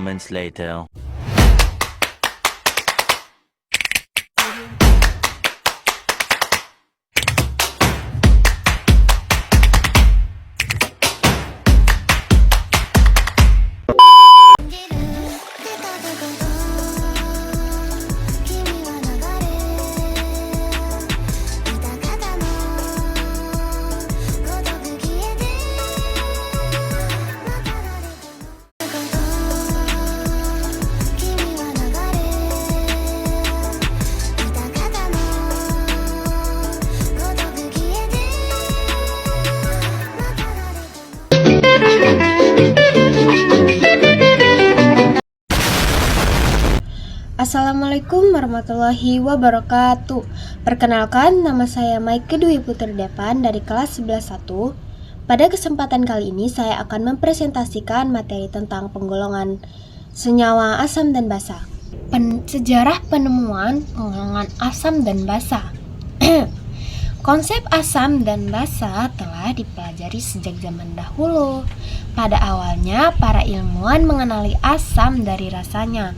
moments later. Assalamualaikum warahmatullahi wabarakatuh. Perkenalkan, nama saya Maike Dwi Putri Depan dari kelas 11-1. Pada kesempatan kali ini saya akan mempresentasikan materi tentang penggolongan senyawa asam dan basa. Sejarah penemuan penggolongan asam dan basa. Konsep asam dan basa telah dipelajari sejak zaman dahulu. Pada awalnya, para ilmuwan mengenali asam dari rasanya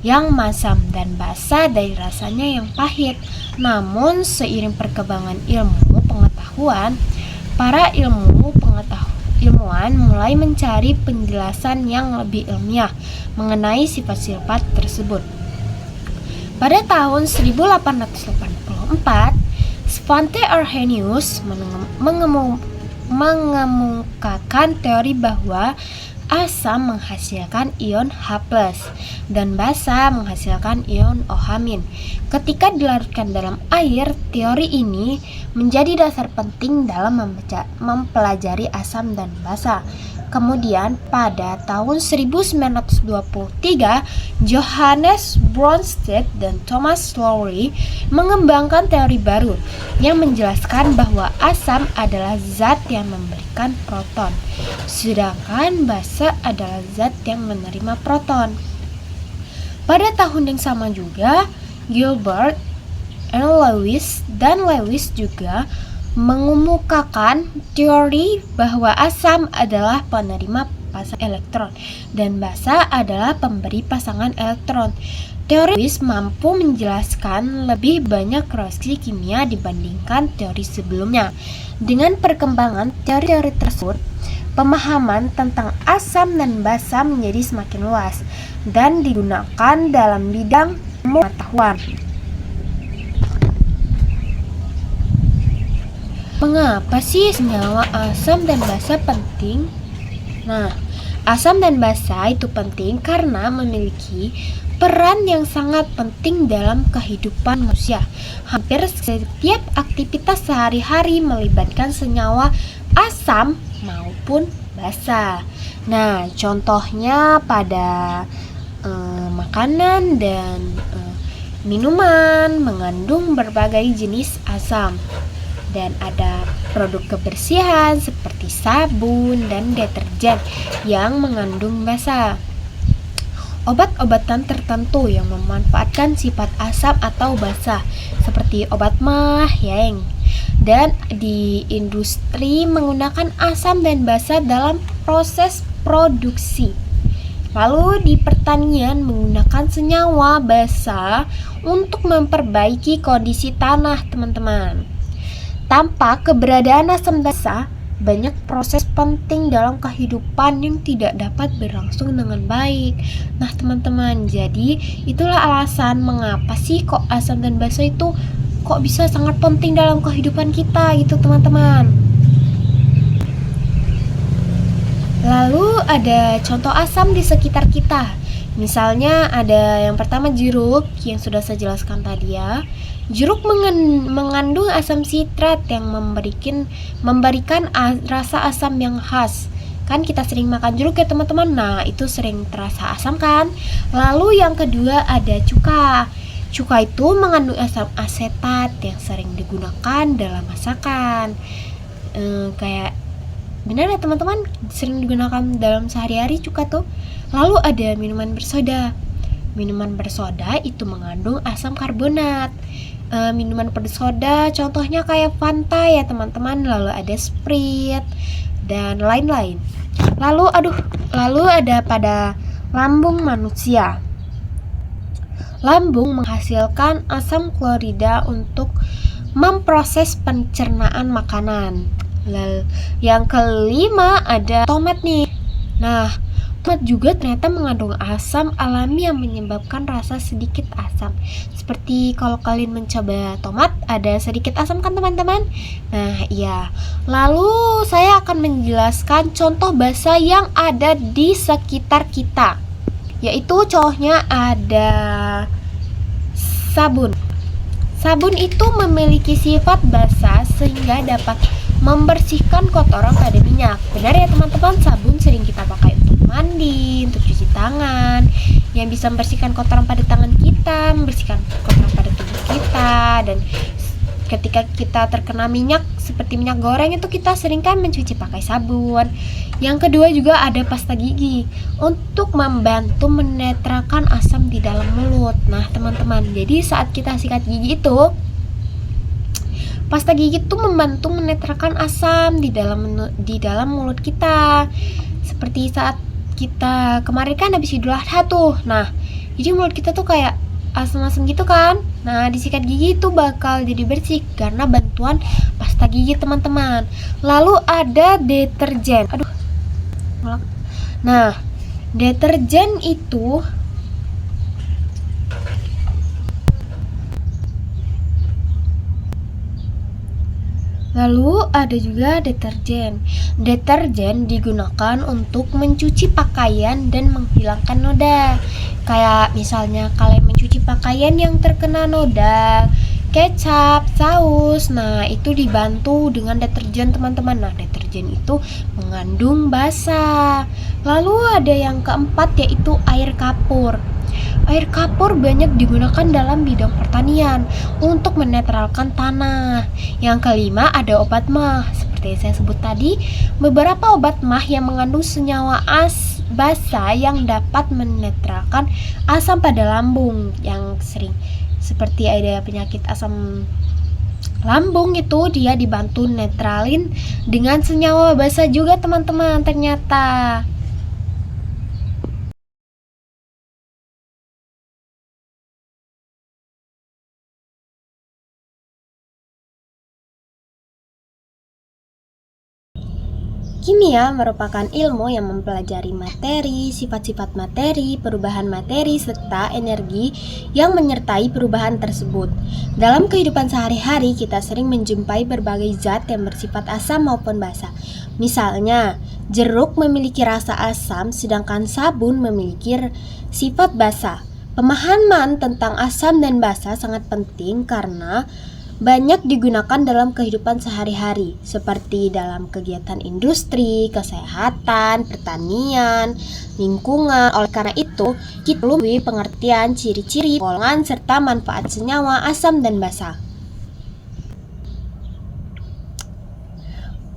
yang masam dan basa dari rasanya yang pahit. Namun seiring perkembangan ilmu pengetahuan, para ilmuwan mulai mencari penjelasan yang lebih ilmiah mengenai sifat-sifat tersebut. Pada tahun 1884, Svante Arrhenius mengemukakan teori bahwa asam menghasilkan ion H+ dan basa menghasilkan ion OH-. Ketika dilarutkan dalam air, teori ini menjadi dasar penting dalam mempelajari asam dan basa. Kemudian pada tahun 1923, Johannes Bronsted dan Thomas Lowry mengembangkan teori baru yang menjelaskan bahwa asam adalah zat yang memberikan proton, sedangkan basa adalah zat yang menerima proton. Pada tahun yang sama juga, Gilbert Lewis juga mengemukakan teori bahwa asam adalah penerima pasangan elektron dan basa adalah pemberi pasangan elektron. Teori Lewis mampu menjelaskan lebih banyak reaksi kimia dibandingkan teori sebelumnya. Dengan perkembangan teori-teori tersebut, pemahaman tentang asam dan basa menjadi semakin luas dan digunakan dalam bidang pengetahuan. Mengapa sih senyawa asam dan basa penting? Nah, asam dan basa itu penting karena memiliki peran yang sangat penting dalam kehidupan manusia. Hampir setiap aktivitas sehari-hari melibatkan senyawa asam maupun basa. Nah, contohnya pada makanan dan minuman mengandung berbagai jenis asam. Dan ada produk kebersihan seperti sabun dan deterjen yang mengandung basa. Obat-obatan tertentu yang memanfaatkan sifat asam atau basa seperti obat mah, dan di industri menggunakan asam dan basa dalam proses produksi. Lalu di pertanian menggunakan senyawa basa untuk memperbaiki kondisi tanah, teman-teman. Tanpa keberadaan asam basa, banyak proses penting dalam kehidupan yang tidak dapat berlangsung dengan baik. Nah, teman-teman, jadi itulah alasan mengapa sih kok asam dan basa itu kok bisa sangat penting dalam kehidupan kita gitu, teman-teman. Lalu ada contoh asam di sekitar kita. Misalnya ada yang pertama jeruk yang sudah saya jelaskan tadi ya. Jeruk mengandung asam sitrat yang memberikan rasa asam yang khas. Kan kita sering makan jeruk ya teman-teman. Nah, itu sering terasa asam kan. Lalu yang kedua ada cuka. Cuka itu mengandung asam asetat yang sering digunakan dalam masakan. Kayak benar ya teman-teman, sering digunakan dalam sehari-hari cuka tuh. Lalu ada minuman bersoda. Minuman bersoda itu mengandung asam karbonat. Minuman bersoda contohnya kayak Fanta ya teman-teman, lalu ada Sprite dan lain-lain. Lalu ada pada lambung manusia. Lambung menghasilkan asam klorida untuk memproses pencernaan makanan. Lalu yang kelima ada tomat nih. Nah, tomat juga ternyata mengandung asam alami yang menyebabkan rasa sedikit asam. Seperti kalau kalian mencoba tomat, ada sedikit asam kan teman-teman? Nah, iya. Lalu saya akan menjelaskan contoh basa yang ada di sekitar kita. Yaitu contohnya ada sabun. Sabun itu memiliki sifat basa sehingga dapat membersihkan kotoran pada minyak. Benar ya teman-teman, sabun sering kita pakai untuk mandi, untuk cuci tangan, yang bisa membersihkan kotoran pada tangan kita, membersihkan kotoran pada tubuh kita. Dan ketika kita terkena minyak seperti minyak goreng itu kita sering kan mencuci pakai sabun. Yang kedua juga ada pasta gigi untuk membantu menetralkan asam di dalam mulut. Nah teman-teman, jadi saat kita sikat gigi itu, pasta gigi itu membantu menetralkan asam di dalam mulut kita. Seperti saat kita kemarin kan habis Idul Adha tuh. Nah, jadi mulut kita tuh kayak asam-asam gitu kan. Nah, disikat gigi itu bakal jadi bersih karena bantuan pasta gigi teman-teman. Lalu ada deterjen. Nah, deterjen itu lalu ada juga deterjen. Deterjen digunakan untuk mencuci pakaian dan menghilangkan noda. Kayak misalnya kalian mencuci pakaian yang terkena noda, kecap, saus. Nah, itu dibantu dengan deterjen teman-teman. Nah, deterjen itu mengandung basa. Lalu ada yang keempat yaitu air kapur. Air kapur banyak digunakan dalam bidang pertanian untuk menetralkan tanah. Yang kelima ada obat mah. Seperti yang saya sebut tadi, beberapa obat mah yang mengandung senyawa basa yang dapat menetralkan asam pada lambung yang sering seperti ada penyakit asam lambung itu dia dibantu netralin dengan senyawa basa juga teman-teman ternyata. Kimia merupakan ilmu yang mempelajari materi, sifat-sifat materi, perubahan materi, serta energi yang menyertai perubahan tersebut. Dalam kehidupan sehari-hari, kita sering menjumpai berbagai zat yang bersifat asam maupun basa. Misalnya, jeruk memiliki rasa asam, sedangkan sabun memiliki sifat basa. Pemahaman tentang asam dan basa sangat penting karena banyak digunakan dalam kehidupan sehari-hari, seperti dalam kegiatan industri, kesehatan, pertanian, lingkungan. Oleh karena itu, kita perlu pengertian ciri-ciri, golongan, serta manfaat senyawa asam dan basa.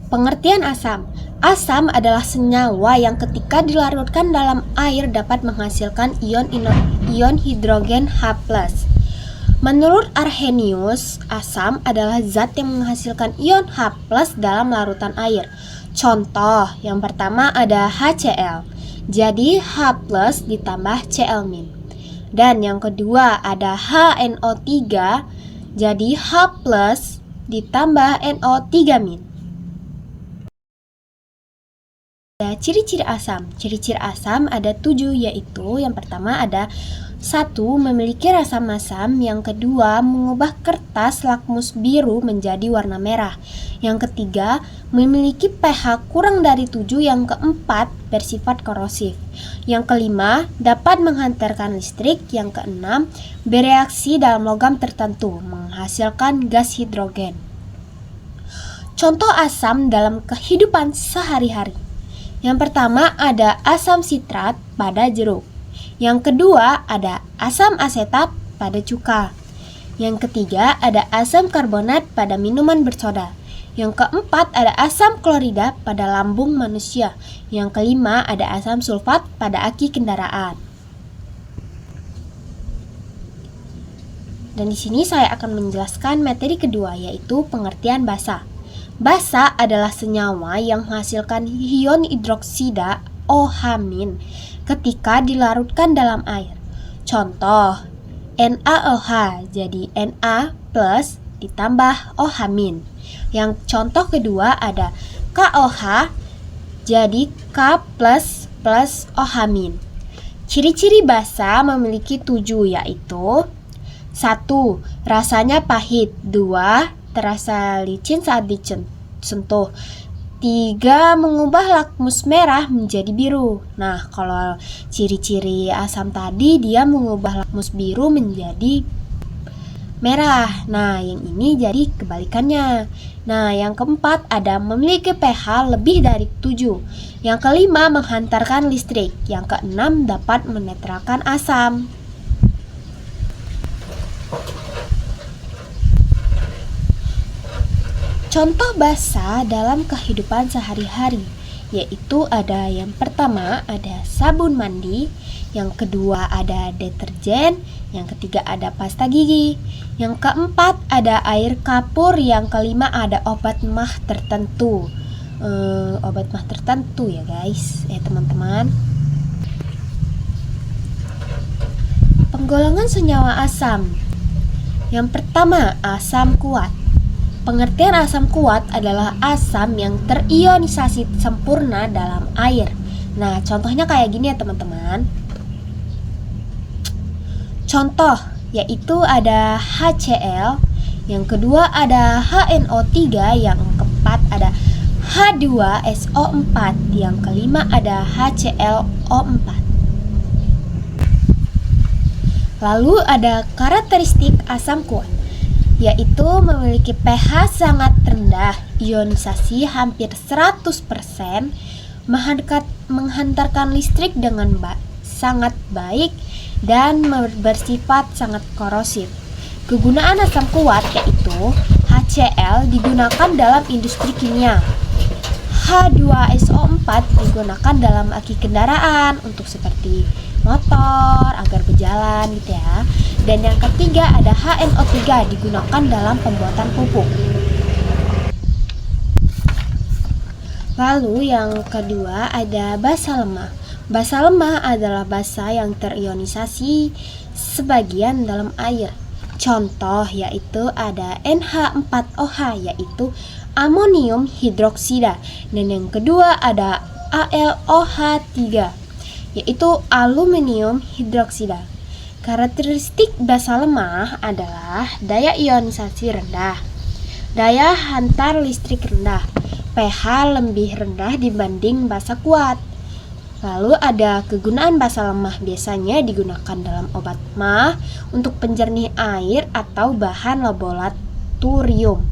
Pengertian asam. Asam adalah senyawa yang ketika dilarutkan dalam air dapat menghasilkan ion hidrogen H+. Menurut Arrhenius, asam adalah zat yang menghasilkan ion H+ dalam larutan air. Contoh, yang pertama ada HCl. Jadi H+ ditambah Cl-. Dan yang kedua ada HNO3. Jadi H+ ditambah NO3-. Ciri-ciri asam. Ciri-ciri asam ada 7, yaitu yang pertama ada 1. Memiliki rasa masam. Yang kedua, mengubah kertas lakmus biru menjadi warna merah. Yang ketiga, memiliki pH kurang dari 7. Yang keempat, bersifat korosif. Yang kelima, dapat menghantarkan listrik. Yang keenam, bereaksi dalam logam tertentu, menghasilkan gas hidrogen. Contoh asam dalam kehidupan sehari-hari. Yang pertama ada asam sitrat pada jeruk. Yang kedua ada asam asetat pada cuka. Yang ketiga ada asam karbonat pada minuman bersoda. Yang keempat ada asam klorida pada lambung manusia. Yang kelima ada asam sulfat pada aki kendaraan. Dan di sini saya akan menjelaskan materi kedua, yaitu pengertian basa. Basa adalah senyawa yang menghasilkan ion hidroksida OH- ketika dilarutkan dalam air. Contoh, NaOH jadi Na plus ditambah OH-. Yang contoh kedua ada KOH jadi K plus OH-. Ciri-ciri basa memiliki 7 yaitu 1. Rasanya pahit. 2. Terasa licin saat disentuh. 3. Mengubah lakmus merah menjadi biru. Nah, kalau ciri-ciri asam tadi dia mengubah lakmus biru menjadi merah. Nah, yang ini jadi kebalikannya. Nah, yang keempat ada memiliki pH lebih dari 7. Yang kelima menghantarkan listrik. Yang keenam dapat menetralkan asam. Contoh basa dalam kehidupan sehari-hari yaitu ada yang pertama ada sabun mandi, yang kedua ada deterjen, yang ketiga ada pasta gigi, yang keempat ada air kapur, yang kelima ada obat mah tertentu. Obat mah tertentu ya guys, teman-teman. Penggolongan senyawa asam. Yang pertama asam kuat. Pengertian asam kuat adalah asam yang terionisasi sempurna dalam air. Nah, contohnya kayak gini ya teman-teman. Contoh yaitu ada HCl, yang kedua ada HNO3, yang keempat ada H2SO4, yang kelima ada HClO4. Lalu ada karakteristik asam kuat, yaitu memiliki pH sangat rendah, ionisasi hampir 100%, menghantarkan listrik dengan sangat baik, dan bersifat sangat korosif. Kegunaan asam kuat yaitu HCl digunakan dalam industri kimia, H2SO4 digunakan dalam aki kendaraan untuk seperti motor agar berjalan gitu ya. Dan yang ketiga ada HNO3 digunakan dalam pembuatan pupuk. Lalu yang kedua ada basa lemah. Basa lemah adalah basa yang terionisasi sebagian dalam air. Contoh yaitu ada NH4OH yaitu amonium hidroksida, dan yang kedua ada AlOH3 yaitu aluminium hidroksida. Karakteristik basa lemah adalah daya ionisasi rendah, daya hantar listrik rendah, pH lebih rendah dibanding basa kuat. Lalu ada kegunaan basa lemah, biasanya digunakan dalam obat mah untuk penjernih air atau bahan laboratorium.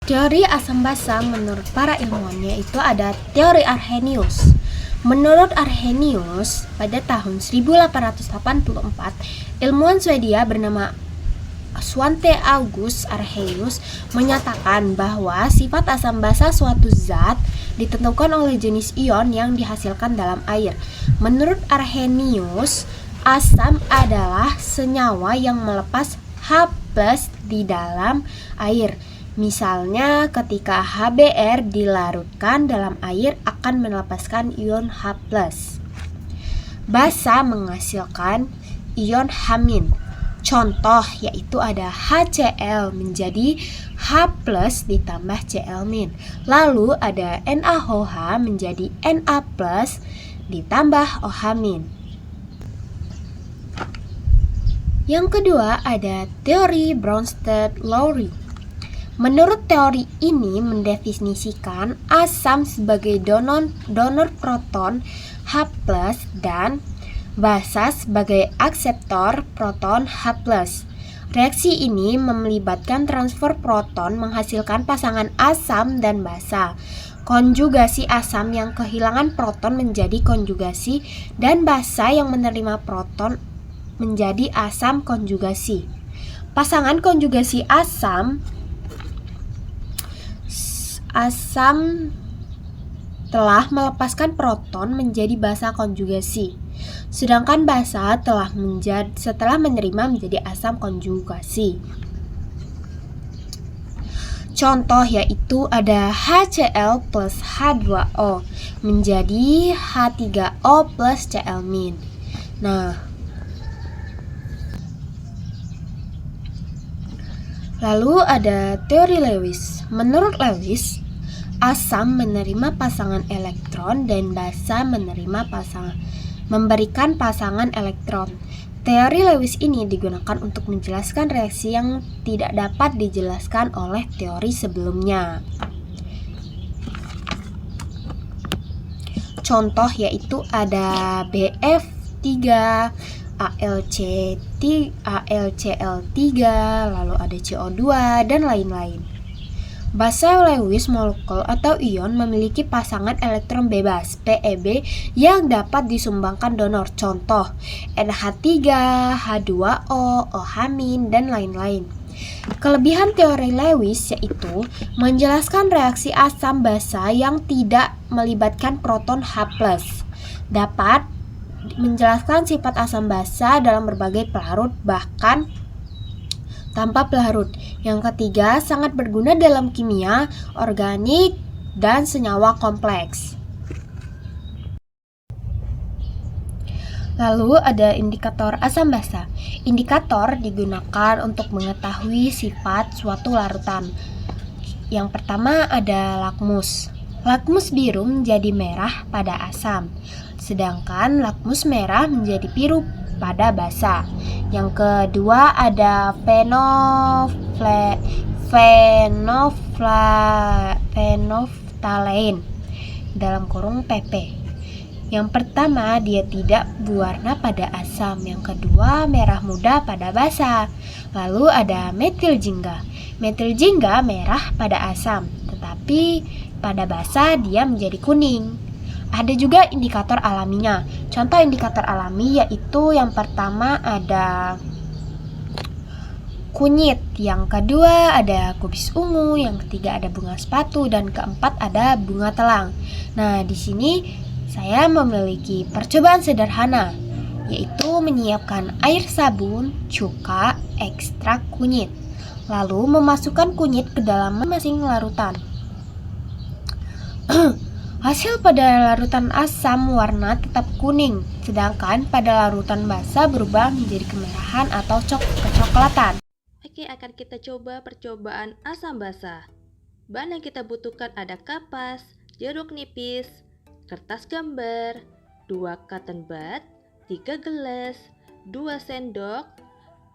Teori asam basa menurut para ilmuwan yaitu ada teori Arrhenius. Menurut Arrhenius, pada tahun 1884, ilmuwan Swedia bernama Svante August Arrhenius menyatakan bahwa sifat asam basa suatu zat ditentukan oleh jenis ion yang dihasilkan dalam air. Menurut Arrhenius, asam adalah senyawa yang melepas H+ di dalam air. Misalnya ketika HBr dilarutkan dalam air akan melepaskan ion H+. Basa menghasilkan ion H-. Contoh yaitu ada HCl menjadi H+ ditambah Cl-. Lalu ada NaOH menjadi Na+ ditambah OH-. Yang kedua ada teori Bronsted-Lowry. Menurut teori ini mendefinisikan asam sebagai donor proton H+ dan basa sebagai akseptor proton H+. Reaksi ini melibatkan transfer proton menghasilkan pasangan asam dan basa. Konjugasi asam yang kehilangan proton menjadi konjugasi dan basa yang menerima proton menjadi asam konjugasi. Pasangan konjugasi asam telah melepaskan proton menjadi basa konjugasi, sedangkan basa setelah menerima menjadi asam konjugasi. Contoh yaitu ada HCl plus H2O menjadi H3O plus Cl-. Nah, lalu ada teori Lewis. Menurut Lewis, asam menerima pasangan elektron dan basa memberikan pasangan elektron. Teori Lewis ini digunakan untuk menjelaskan reaksi yang tidak dapat dijelaskan oleh teori sebelumnya. Contoh yaitu ada BF3, AlCl3, lalu ada CO2, dan lain-lain. Basa Lewis molekul atau ion memiliki pasangan elektron bebas PeB yang dapat disumbangkan donor. Contoh NH3, H2O, OH-, dan lain-lain. Kelebihan teori Lewis yaitu menjelaskan reaksi asam basa yang tidak melibatkan proton H+, dapat menjelaskan sifat asam basa dalam berbagai pelarut bahkan tanpa pelarut. Yang ketiga, sangat berguna dalam kimia, organik, dan senyawa kompleks. Lalu ada indikator asam basa. Indikator digunakan untuk mengetahui sifat suatu larutan. Yang pertama ada lakmus. Lakmus biru menjadi merah pada asam, sedangkan lakmus merah menjadi biru pada basa. Yang kedua ada phenolphthalein dalam kurung PP. Yang pertama dia tidak berwarna pada asam, yang kedua merah muda pada basa. Lalu ada metiljingga. Metiljingga merah pada asam, tetapi pada basa dia menjadi kuning. Ada juga indikator alaminya. Contoh indikator alami yaitu yang pertama ada kunyit, yang kedua ada kubis ungu, yang ketiga ada bunga sepatu, dan keempat ada bunga telang. Nah, di sini saya memiliki percobaan sederhana, yaitu menyiapkan air sabun, cuka, ekstrak kunyit, lalu memasukkan kunyit ke dalam masing-masing larutan. Hasil pada larutan asam warna tetap kuning, sedangkan pada larutan basa berubah menjadi kemerahan atau kecoklatan. Oke, akan kita coba percobaan asam basa. Bahan yang kita butuhkan ada kapas, jeruk nipis, kertas gambar, 2 cotton bud, 3 gelas, 2 sendok,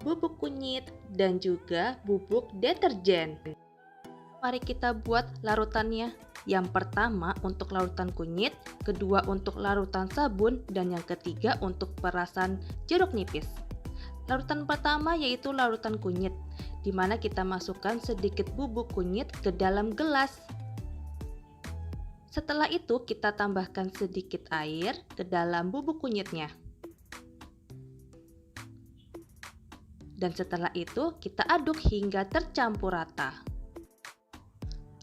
bubuk kunyit, dan juga bubuk deterjen. Mari kita buat larutannya. Yang pertama untuk larutan kunyit, kedua untuk larutan sabun, dan yang ketiga untuk perasan jeruk nipis. Larutan pertama yaitu larutan kunyit, di mana kita masukkan sedikit bubuk kunyit ke dalam gelas. Setelah itu kita tambahkan sedikit air ke dalam bubuk kunyitnya. Dan setelah itu kita aduk hingga tercampur rata.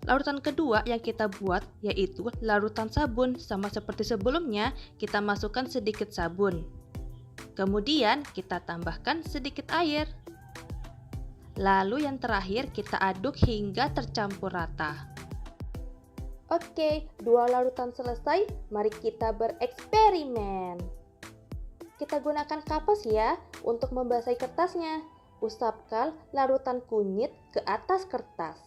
Larutan kedua yang kita buat yaitu larutan sabun. Sama seperti sebelumnya, kita masukkan sedikit sabun. Kemudian kita tambahkan sedikit air. Lalu yang terakhir kita aduk hingga tercampur rata. Oke, 2 larutan selesai, mari kita bereksperimen. Kita gunakan kapas ya untuk membasahi kertasnya. Usapkan larutan kunyit ke atas kertas.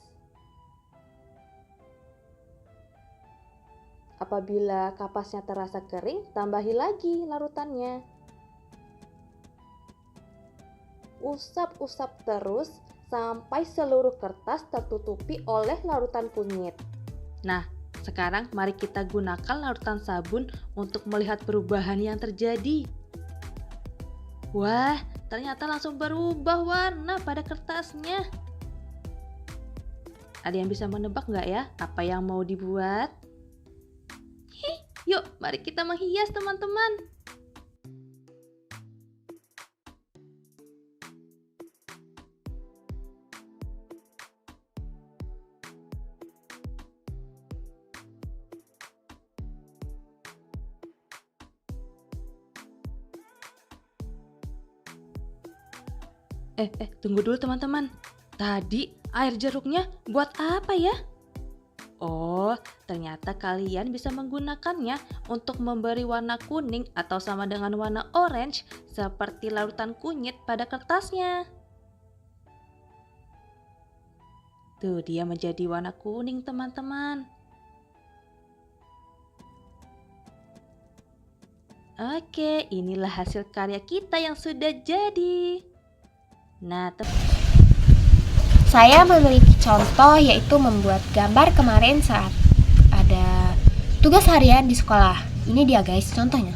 Apabila kapasnya terasa kering, tambahi lagi larutannya. Usap-usap terus sampai seluruh kertas tertutupi oleh larutan kunyit. Nah, sekarang mari kita gunakan larutan sabun untuk melihat perubahan yang terjadi. Wah, ternyata langsung berubah warna pada kertasnya. Ada yang bisa menebak nggak ya apa yang mau dibuat? Yuk, mari kita menghias teman-teman. Tunggu dulu teman-teman. Tadi Air jeruknya buat apa ya? Oh, ternyata kalian bisa menggunakannya untuk memberi warna kuning atau sama dengan warna orange seperti larutan kunyit pada kertasnya. Tuh, dia menjadi warna kuning, teman-teman. Oke, inilah hasil karya kita yang sudah jadi. Nah, Saya memiliki contoh yaitu membuat gambar kemarin saat ada tugas harian di sekolah. Ini dia guys contohnya.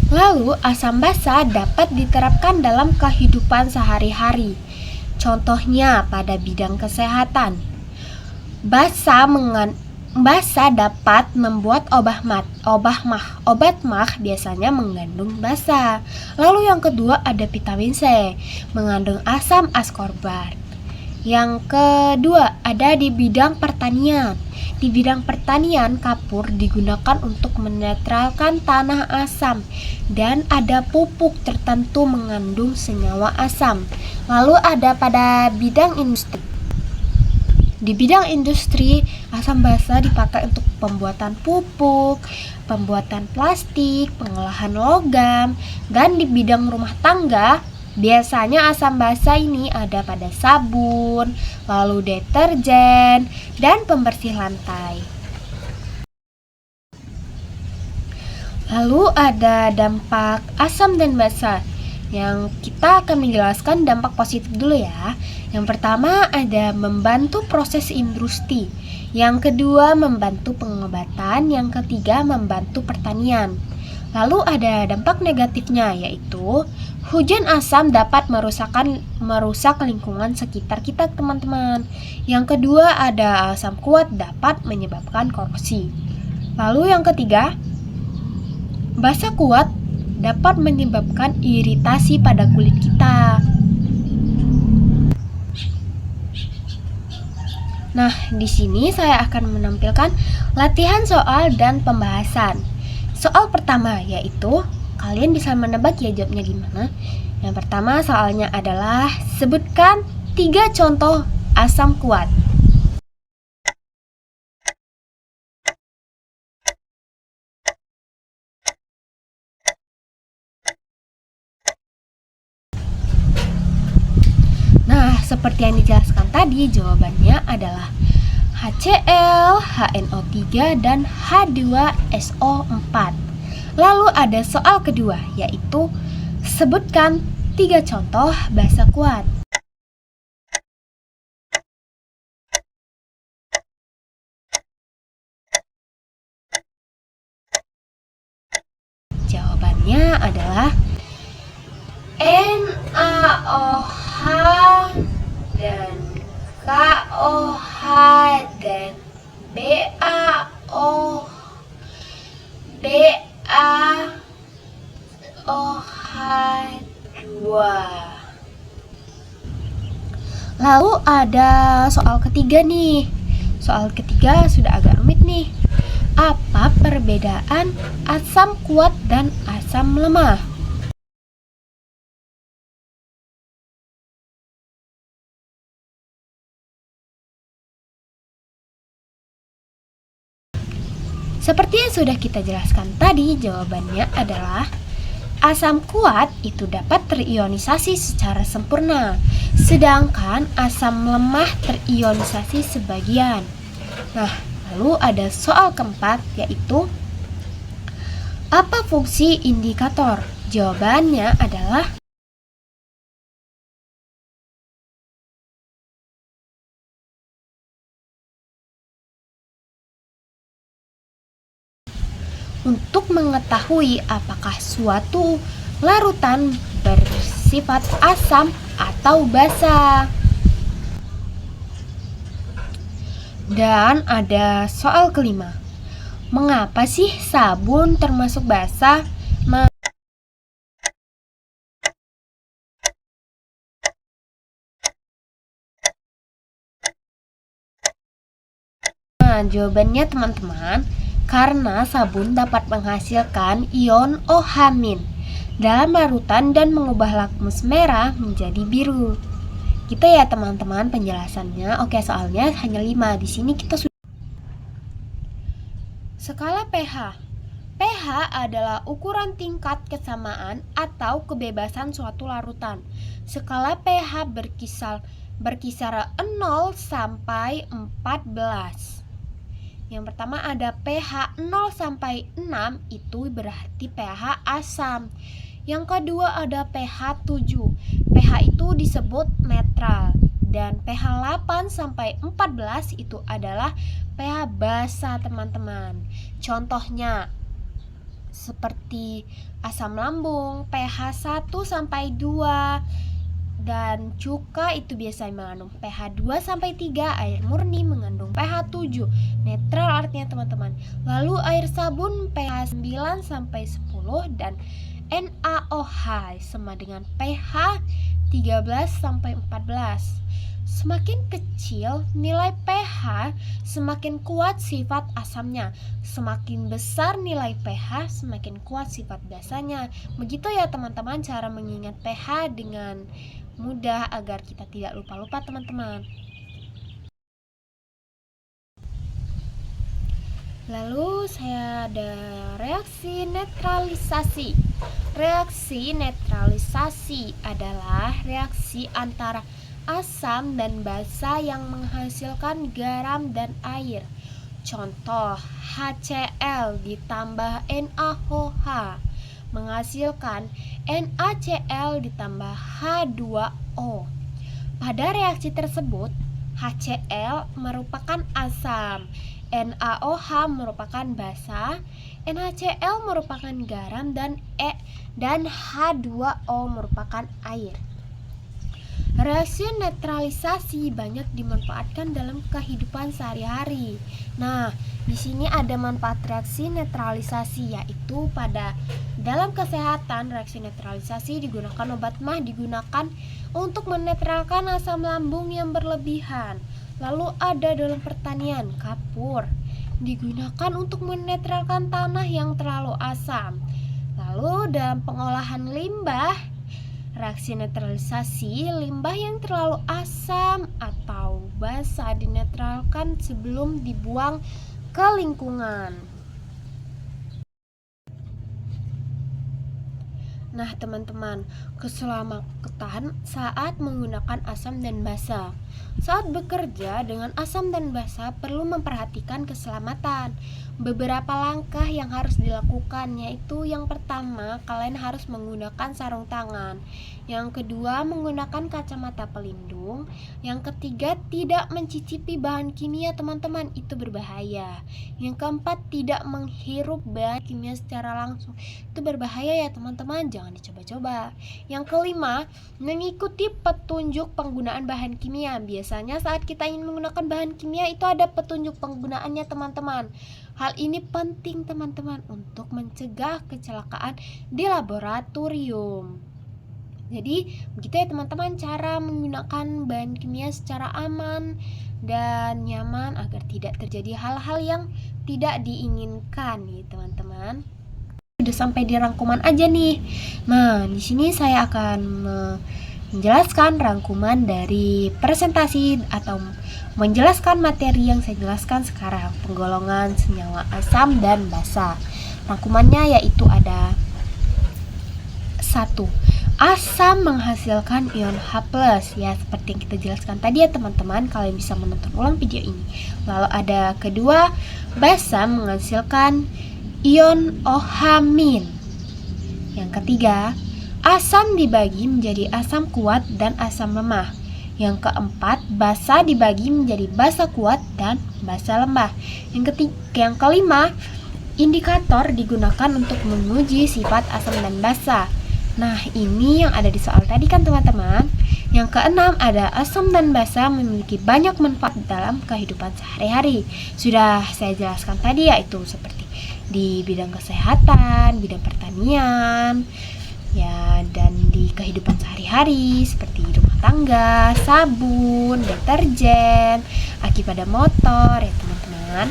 Lalu, asam basa dapat diterapkan dalam kehidupan sehari-hari. Contohnya pada bidang kesehatan. Basa dapat membuat obat mah biasanya mengandung basa. Lalu yang kedua ada vitamin C, mengandung asam askorbat. Yang kedua ada di bidang pertanian. Di bidang pertanian, kapur digunakan untuk menetralkan tanah asam dan ada pupuk tertentu mengandung senyawa asam. Lalu ada pada bidang industri. Di bidang industri, asam basa dipakai untuk pembuatan pupuk, pembuatan plastik, pengolahan logam, dan di bidang rumah tangga, biasanya asam basa ini ada pada sabun, lalu deterjen, dan pembersih lantai. Lalu ada dampak asam dan basa. Yang kita akan menjelaskan dampak positif dulu ya. Yang pertama ada membantu proses industri. Yang kedua membantu pengobatan. Yang ketiga membantu pertanian. Lalu ada dampak negatifnya yaitu hujan asam dapat merusak lingkungan sekitar kita teman-teman. Yang kedua ada asam kuat dapat menyebabkan korupsi. Lalu yang ketiga, basa kuat dapat menyebabkan iritasi pada kulit kita. Nah, di sini saya akan menampilkan latihan soal dan pembahasan. Soal pertama yaitu, kalian bisa menebak ya jawabnya gimana. Yang pertama soalnya adalah sebutkan 3 contoh asam kuat. Nah, seperti yang dijelaskan tadi, jawabannya adalah HCl, HNO3, dan H2SO4. Lalu ada soal kedua, yaitu sebutkan 3 contoh basa kuat. Jawabannya adalah NaOH dan KOH dan BaOH2. Lalu ada soal ketiga nih. Soal ketiga sudah agak rumit nih. Apa perbedaan asam kuat dan asam lemah? Seperti yang sudah kita jelaskan tadi, jawabannya adalah asam kuat itu dapat terionisasi secara sempurna, sedangkan asam lemah terionisasi sebagian. Nah, lalu ada soal keempat yaitu apa fungsi indikator? Jawabannya adalah untuk mengetahui apakah suatu larutan bersifat asam atau basa. Dan ada soal kelima. Mengapa sih sabun termasuk basa? Nah, jawabannya teman-teman, karena sabun dapat menghasilkan ion OH- dalam larutan dan mengubah lakmus merah menjadi biru. Gitu ya teman-teman penjelasannya. Oke, soalnya hanya 5. Di sini kita sudah. Skala pH. pH adalah ukuran tingkat kesamaan atau kebebasan suatu larutan. Skala pH berkisar 0 sampai 14. Yang pertama ada pH 0 sampai 6, itu berarti pH asam. Yang kedua ada pH 7. pH itu disebut netral. Dan pH 8 sampai 14 itu adalah pH basa, teman-teman. Contohnya seperti asam lambung pH 1 sampai 2, dan cuka itu biasanya mengandung pH 2 sampai 3, air murni mengandung pH 7. Netral artinya teman-teman. Lalu air sabun pH 9 sampai 10 dan NaOH sama dengan pH 13 sampai 14. Semakin kecil nilai pH, semakin kuat sifat asamnya. Semakin besar nilai pH, semakin kuat sifat basanya. Begitu ya teman-teman cara mengingat pH dengan mudah agar kita tidak lupa-lupa, teman-teman. Lalu saya ada reaksi netralisasi. Reaksi netralisasi adalah reaksi antara asam dan basa yang menghasilkan garam dan air. Contoh, HCl ditambah NaOH menghasilkan NaCl ditambah H2O. Pada reaksi tersebut, HCl merupakan asam, NaOH merupakan basa, NaCl merupakan garam, dan H2O merupakan air. Reaksi netralisasi banyak dimanfaatkan dalam kehidupan sehari-hari. Nah, di sini ada manfaat reaksi netralisasi, yaitu dalam kesehatan. Reaksi netralisasi digunakan obat mah digunakan untuk menetralkan asam lambung yang berlebihan. Lalu ada dalam pertanian, kapur digunakan untuk menetralkan tanah yang terlalu asam. Lalu dalam pengolahan limbah, reaksi netralisasi, limbah yang terlalu asam atau basa dinetralkan sebelum dibuang ke lingkungan. Nah teman-teman, keselamatan saat menggunakan asam dan basa. Saat bekerja dengan asam dan basa perlu memperhatikan keselamatan. Beberapa langkah yang harus dilakukan, yaitu yang pertama, kalian harus menggunakan sarung tangan. Yang kedua, menggunakan kacamata pelindung. Yang ketiga, tidak mencicipi bahan kimia, teman-teman, itu berbahaya. Yang keempat, tidak menghirup bahan kimia secara langsung, itu berbahaya ya teman-teman, jangan dicoba-coba. Yang kelima, mengikuti petunjuk penggunaan bahan kimia. Biasanya saat kita ingin menggunakan bahan kimia itu ada petunjuk penggunaannya, teman-teman. Hal ini penting teman-teman untuk mencegah kecelakaan di laboratorium. Jadi begitu ya teman-teman cara menggunakan bahan kimia secara aman dan nyaman agar tidak terjadi hal-hal yang tidak diinginkan nih teman-teman. Udah sampai di rangkuman aja nih. Nah, di sini saya akan menjelaskan rangkuman dari presentasi atau menjelaskan materi yang saya jelaskan sekarang, penggolongan senyawa asam dan basa. Rangkumannya yaitu ada 1. Asam menghasilkan ion H+, ya seperti yang kita jelaskan tadi ya teman-teman, kalian bisa menonton ulang video ini. Lalu ada kedua, basa menghasilkan ion OH-. Yang ketiga, asam dibagi menjadi asam kuat dan asam lemah. Yang keempat, basa dibagi menjadi basa kuat dan basa lemah. Yang kelima, indikator digunakan untuk menguji sifat asam dan basa. Nah, ini yang ada di soal tadi kan teman-teman. Yang keenam, ada asam dan basa memiliki banyak manfaat dalam kehidupan sehari-hari. Sudah saya jelaskan tadi, yaitu seperti di bidang kesehatan, bidang pertanian, ya, dan di kehidupan sehari-hari seperti rumah tangga, sabun, deterjen, aki pada motor, ya teman-teman.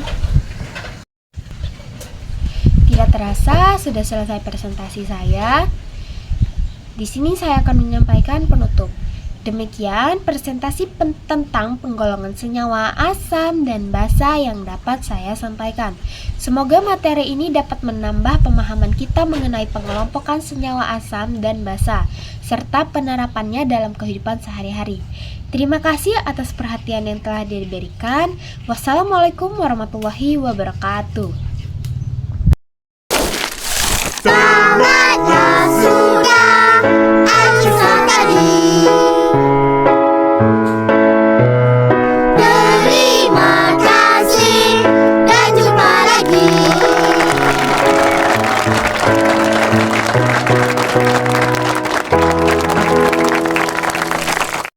Tidak terasa sudah selesai presentasi saya. Di sini saya akan menyampaikan penutup. Demikian presentasi tentang penggolongan senyawa asam dan basa yang dapat saya sampaikan. Semoga materi ini dapat menambah pemahaman kita mengenai pengelompokan senyawa asam dan basa, serta penerapannya dalam kehidupan sehari-hari. Terima kasih atas perhatian yang telah diberikan. Wassalamualaikum warahmatullahi wabarakatuh.